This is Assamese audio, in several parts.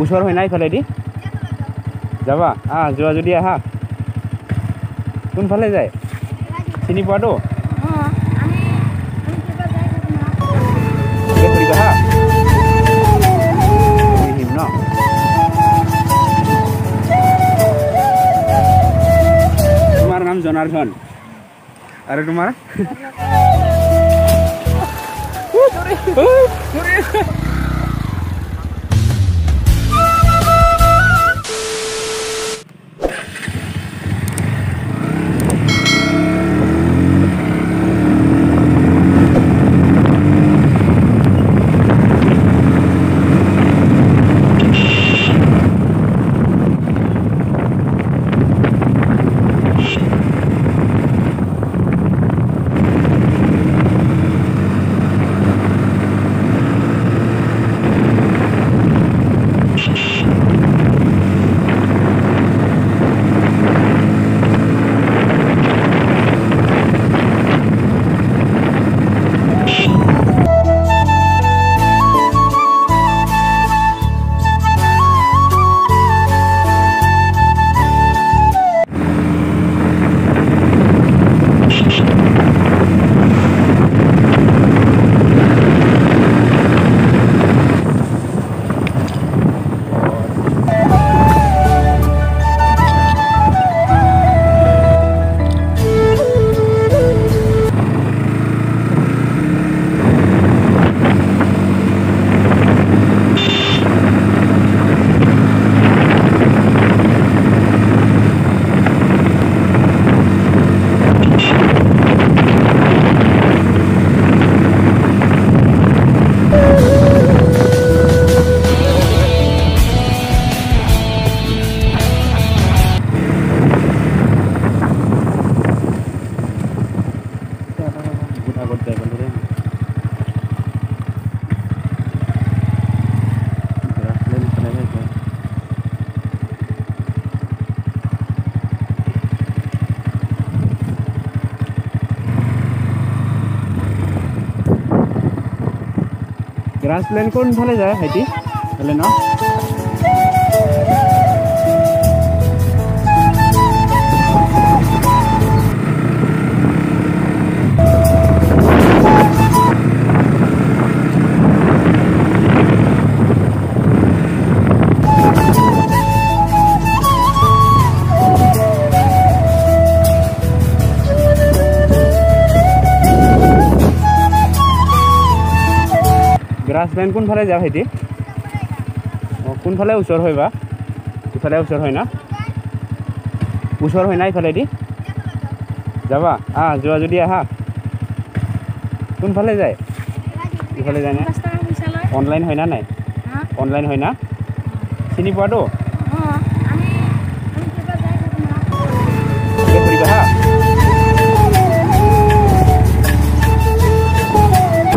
ওচৰ হয় না ইফালেদি যাবা যোৱা যদি আহা কোনফালে যায় চিনি পোৱাটো ফুৰিবা হা আহিম ন তোমাৰ নাম জনাৰ্দন আৰু তোমাৰ Grassland কোনফালে যায় হেতি হলে ন Grassland কোনফালে যাও হেতি কোনফালে ওচৰ হয়বা ইফালে ওচৰ হয় না ওচৰ হয় না ইফালেদি যাবা যোৱা যদি আহা কোনফালে যায় ইফালে যায় না অনলাইন হয় না নাই অনলাইন হয় না চিনি পোৱাটো ফুৰিবা হা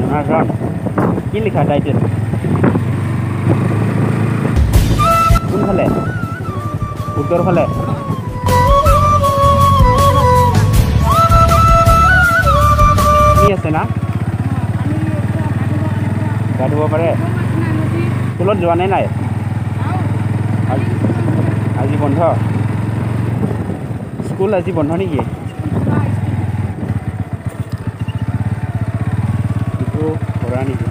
জনাৰ্দন কি লিখা টাইটেল কোনফালে উত্তৰ ফালে কি আছে না গা ধুব পাৰে স্কুলত যোৱা নাই আজি বন্ধ স্কুল আজি বন্ধ নেকি কৰা নেকি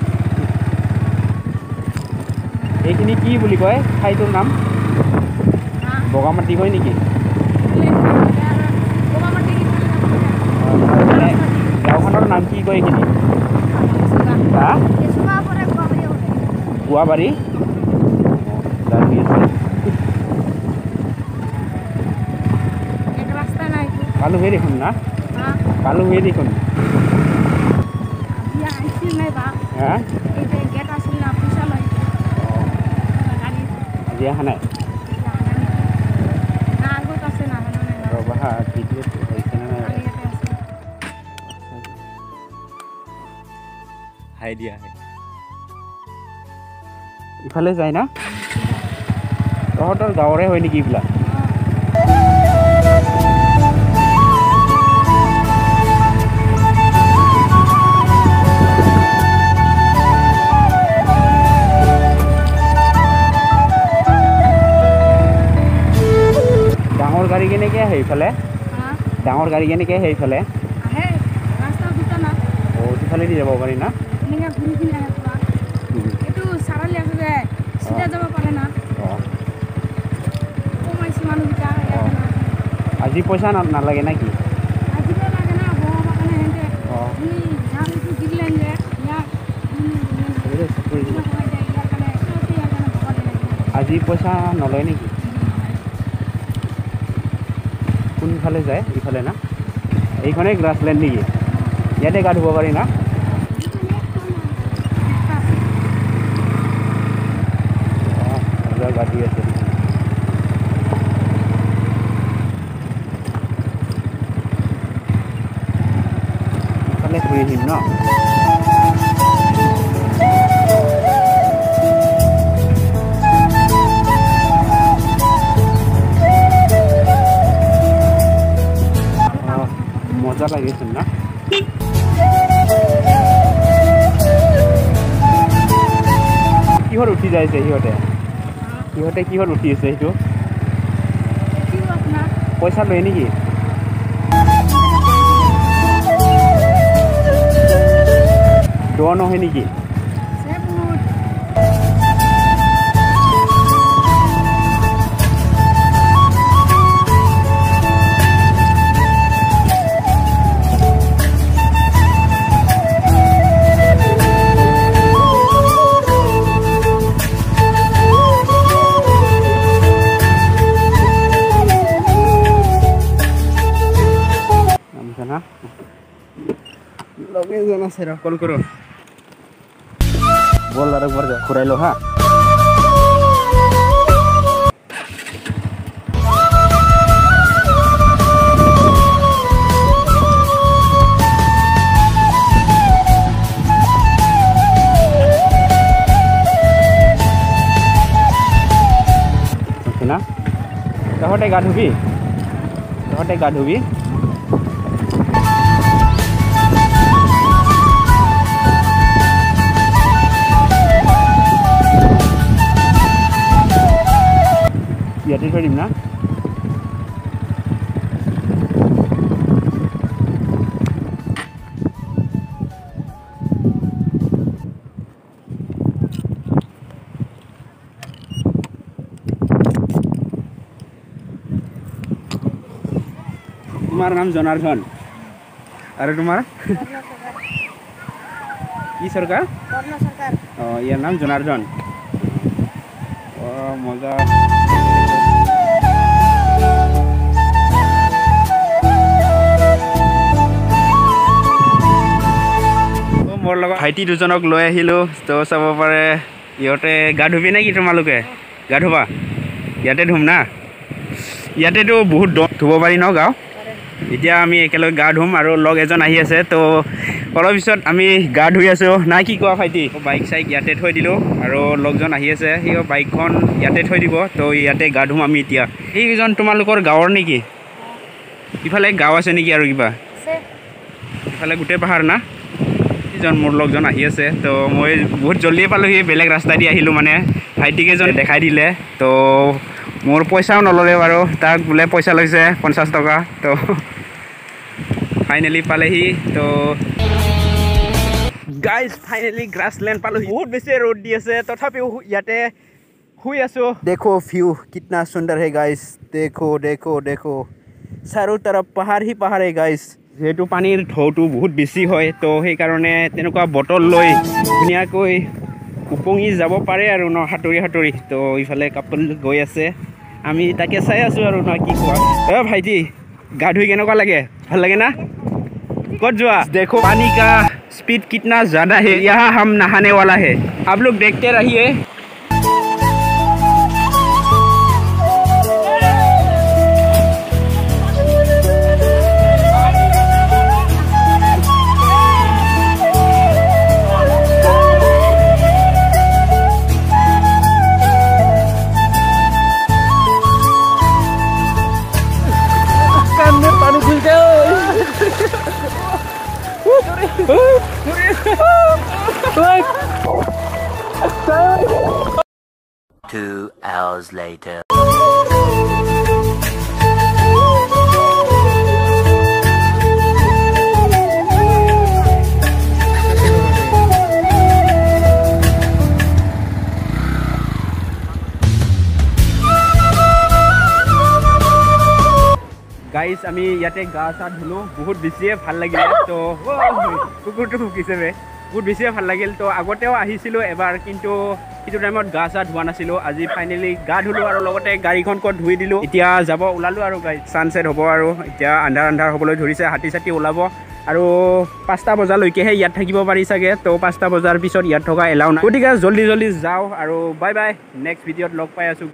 এইখিনি কি বুলি কয় ঠাইটোৰ নাম বগামাটি হয় নেকি গাঁওখনৰ নাম কি কয় এইখিনি গুৱাবাৰী পালোহে দেখোন না পালোহে দেখোন আজি অহা নাই ৰবা ভিডিঅ' হৈছে নে নাই হাই দিয়া ইফালে যায় না তহঁতৰ গাঁৱৰে হয় নেকি এইবিলাক কেনেকৈ আহে এইফালে ডাঙৰ গাড়ী কেনেকৈ আহে এইফালে সিফালেদি যাব পাৰি না আজি পইচা নালাগে না কি আজি পইচা নলয় নেকি কোনফালে যায় ইফালে না এইখনে গ্ৰাছলেণ্ড নেকি ইয়াতে গা ধুব পাৰি না গা ধুই আছে ইফালে ঘূৰি আহিম ন মজা লাগিছে না কিহত উঠি যাইছে সিহঁতে কিহত উঠি আছে সেইটো পইচা লয় নেকি দ নহয় নেকি कल करो बोल एक बार घुराई लो हाँ ना तहते गा धुबी ইয়াতে থৈ দিম না তোমার নাম জনার্দন আর তোমার কি সরকার ইয়ার নাম জনার্দন মজা मोर लग भाईटी दुजनक लै आहिलो तो चाब पारे इहते गा धुबी ना कि तुम्हालोके गा धुबा इयाते धुम ना इयाते तो बहुत धुब पारि न गाँव इतना आम एकेलगे गा धुम और लग एजन आहि आछे तो अलप पिছত आमी गा धुई आछो ना कि कोৱা भाईटी बाइक साइक इयाते थৈ दिलो और लगजन आहि आछे हि बाइकखन इयाते थৈ দিব तो इयाते गा धुम आमी इতিয়া এইজন তোমালোকৰ গাঁৱৰ নেকি ইফালে গাঁও আছে নেকি আৰু কিবা আছে ইফালে গোটে পাহাৰ না मोर लगजन आहि आछे तो मैं बहुत जल्दी पालोहि बेलेग रास्ता दी आहिलो माने भाईटिकेजन देखाई दिले तो मोर पैसाओ नलले बारो ताक बोले पैसा लैसे 50 टका तो फाइनली पालेहि तो गाइस फाइनली ग्रासलैंड पालोहि बहुत बेसी रोड दी आछे तथापिও याते हुई आछो देखो व्यू कितना सुंदर है गाइस देखो देखो देखो चारों तरफ पहाड़ ही पहाड़ है गाइस जेहेतु पानीर ढौটো बहुत बेसी है तो সেই কাৰণে তেনেকুৱা বটল লৈ ধুনিয়াকৈ উপঙি যাব পাৰে আৰু ন হাতৰি হাতৰি তো ইফালে কাপল গৈ আছে আমি তাকে চাই আছো আৰু ন কি কোৱা এ ভাইটি গা ধুই কেনেকুৱা লাগে ভাল লাগে না কত যোৱা देखो पानी का स्पीड कितना ज्यादा है यहाँ हम नहाने वाला है आप लोग देखते रहिए पानी खुल जाओ 2 hours later আমি ইয়াতে গা চা ধুলোঁ বহুত বেছিয়ে ভাল লাগিলে তো কুকুৰটো ভুকিছে বে বহুত বেছিয়ে ভাল লাগিল তো আগতেও আহিছিলোঁ এবাৰ কিন্তু সেইটো টাইমত গা চা ধোৱা নাছিলোঁ আজি ফাইনেলি গা ধুলোঁ আৰু লগতে গাড়ীখন ক'ত ধুই দিলোঁ এতিয়া যাব ওলালোঁ আৰু গাড়ী ছানছেট হ'ব আৰু এতিয়া আন্ধাৰ হ'বলৈ ধৰিছে হাতী চাতি ওলাব আৰু 5টা বজালৈকেহে ইয়াত থাকিব পাৰি চাগে তো 5টা বজাৰ পিছত ইয়াত থকা এলাও নাই গতিকে জল্দি যাওঁ আৰু বাই বাই নেক্সট ভিডিঅ'ত লগ পাই আছোঁ